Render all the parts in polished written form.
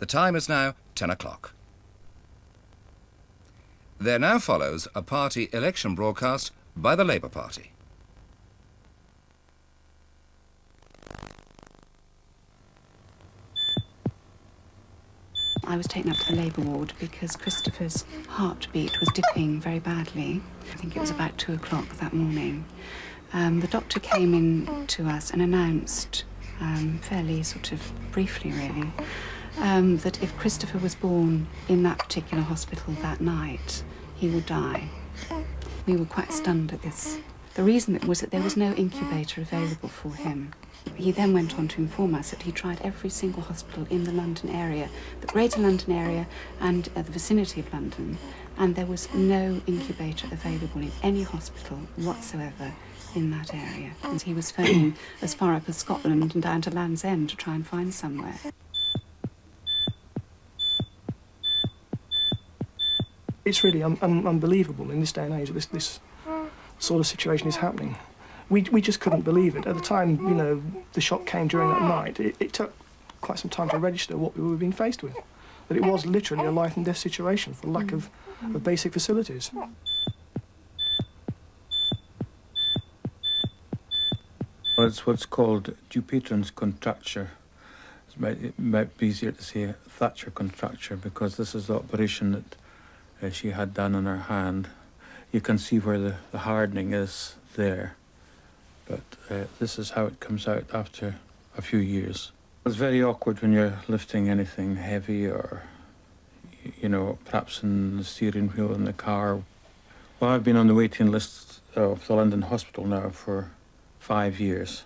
The time is now 10 o'clock. There now follows a party election broadcast by the Labour Party. I was taken up to the labour ward because Christopher's heartbeat was dipping very badly. I think it was about 2 o'clock that morning. The doctor came in to us and announced, fairly sort of briefly really, that if Christopher was born in that particular hospital that night, he would die. We were quite stunned at this. The reason was that there was no incubator available for him. He then went on to inform us that he tried every single hospital in the London area, the Greater London area and the vicinity of London, and there was no incubator available in any hospital whatsoever in that area. And he was phoning as far up as Scotland and down to Land's End to try and find somewhere. It's really unbelievable in this day and age that this sort of situation is happening. We just couldn't believe it. At the time, you know, the shock came during that night. It took quite some time to register what we were being faced with. That it was literally a life and death situation for lack of basic facilities. Well, it's what's called Dupuytren's contracture. It might be easier to say Thatcher contracture because this is the operation that she had done on her hand. You can see where the hardening is there. But this is how it comes out after a few years. It's very awkward when you're lifting anything heavy or, you know, perhaps in the steering wheel in the car. Well, I've been on the waiting list of the London Hospital now for 5 years.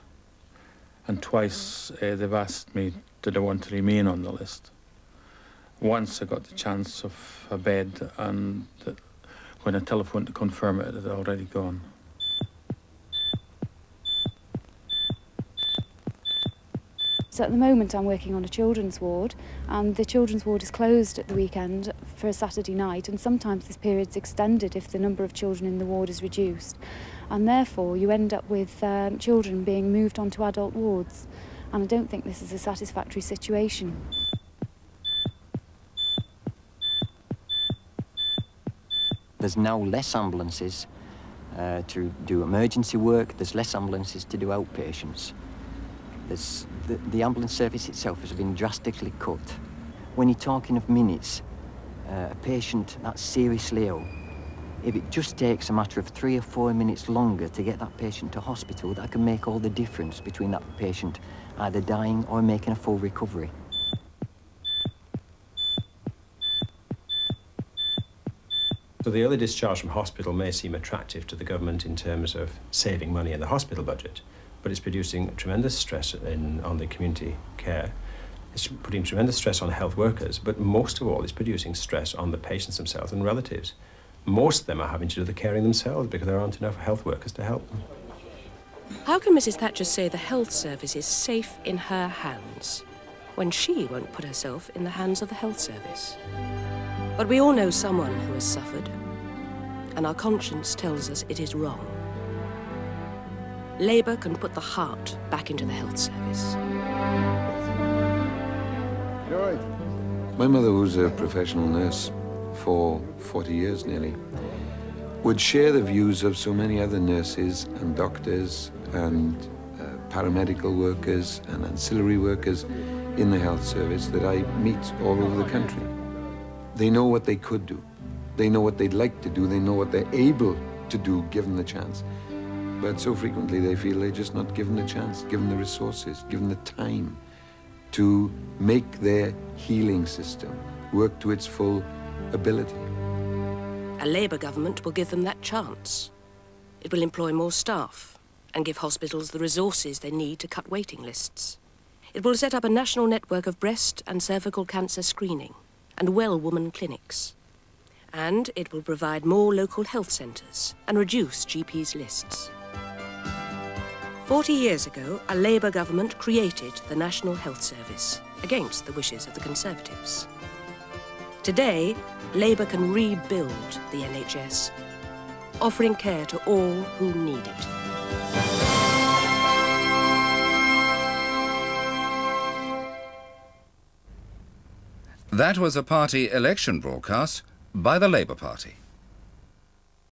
And twice they've asked me, did I want to remain on the list? Once I got the chance of a bed, and when I telephoned to confirm it, it had already gone. So at the moment I'm working on a children's ward, and the children's ward is closed at the weekend for a Saturday night, and sometimes this period's extended if the number of children in the ward is reduced. And therefore you end up with children being moved onto adult wards, and I don't think this is a satisfactory situation. There's now less ambulances to do emergency work, there's less ambulances to do outpatients. The ambulance service itself has been drastically cut. When you're talking of minutes, a patient that's seriously ill, if it just takes a matter of 3 or 4 minutes longer to get that patient to hospital, that can make all the difference between that patient either dying or making a full recovery. So the early discharge from hospital may seem attractive to the government in terms of saving money in the hospital budget, but it's producing tremendous stress on the community care. It's putting tremendous stress on health workers, but most of all, it's producing stress on the patients themselves and relatives. Most of them are having to do the caring themselves because there aren't enough health workers to help them. How can Mrs. Thatcher say the health service is safe in her hands when she won't put herself in the hands of the health service? But we all know someone who has suffered, and our conscience tells us it is wrong. Labour can put the heart back into the health service. My mother, who's a professional nurse for 40 years nearly, would share the views of so many other nurses and doctors and paramedical workers and ancillary workers in the health service that I meet all over the country. They know what they could do. They know what they'd like to do. They know what they're able to do given the chance. But so frequently they feel they're just not given the chance, given the resources, given the time to make their healing system work to its full ability. A Labour government will give them that chance. It will employ more staff and give hospitals the resources they need to cut waiting lists. It will set up a national network of breast and cervical cancer screening and well-woman clinics. And it will provide more local health centres and reduce GPs' lists. 40 years ago, a Labour government created the National Health Service against the wishes of the Conservatives. Today, Labour can rebuild the NHS, offering care to all who need it. That was a party election broadcast by the Labour Party.